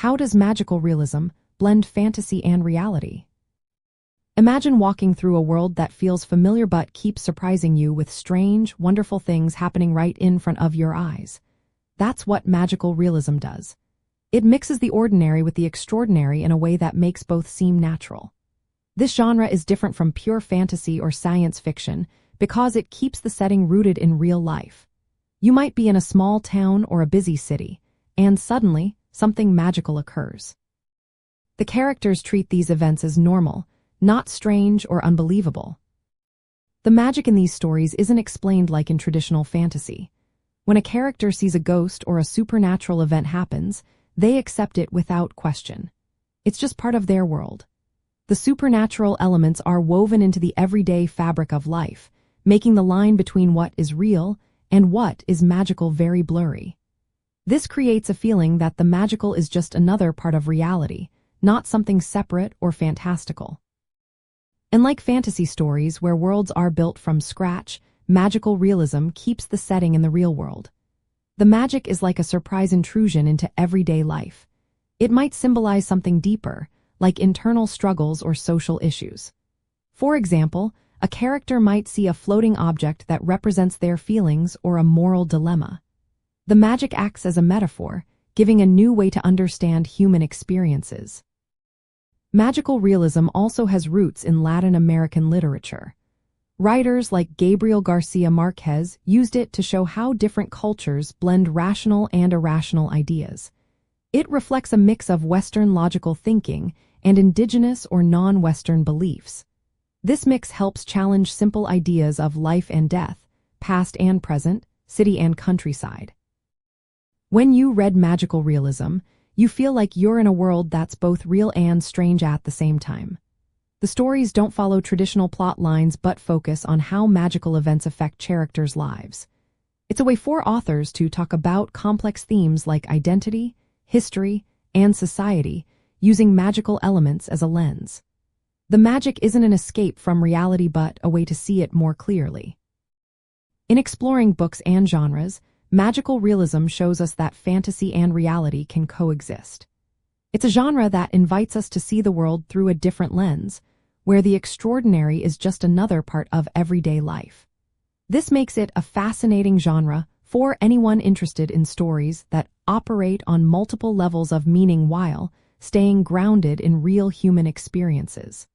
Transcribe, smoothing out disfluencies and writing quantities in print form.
How does magical realism blend fantasy and reality? Imagine walking through a world that feels familiar but keeps surprising you with strange, wonderful things happening right in front of your eyes. That's what magical realism does. It mixes the ordinary with the extraordinary in a way that makes both seem natural. This genre is different from pure fantasy or science fiction because it keeps the setting rooted in real life. You might be in a small town or a busy city, and suddenly, something magical occurs. The characters treat these events as normal, not strange or unbelievable. The magic in these stories isn't explained like in traditional fantasy. When a character sees a ghost or a supernatural event happens, they accept it without question. It's just part of their world. The supernatural elements are woven into the everyday fabric of life, making the line between what is real and what is magical very blurry. This creates a feeling that the magical is just another part of reality, not something separate or fantastical. And like fantasy stories where worlds are built from scratch, magical realism keeps the setting in the real world. The magic is like a surprise intrusion into everyday life. It might symbolize something deeper, like internal struggles or social issues. For example, a character might see a floating object that represents their feelings or a moral dilemma. The magic acts as a metaphor, giving a new way to understand human experiences. Magical realism also has roots in Latin American literature. Writers like Gabriel García Márquez used it to show how different cultures blend rational and irrational ideas. It reflects a mix of Western logical thinking and indigenous or non-Western beliefs. This mix helps challenge simple ideas of life and death, past and present, city and countryside. When you read magical realism, you feel like you're in a world that's both real and strange at the same time. The stories don't follow traditional plot lines but focus on how magical events affect characters' lives. It's a way for authors to talk about complex themes like identity, history, and society, using magical elements as a lens. The magic isn't an escape from reality but a way to see it more clearly. In exploring books and genres, magical realism shows us that fantasy and reality can coexist. It's a genre that invites us to see the world through a different lens, where the extraordinary is just another part of everyday life. This makes it a fascinating genre for anyone interested in stories that operate on multiple levels of meaning while staying grounded in real human experiences.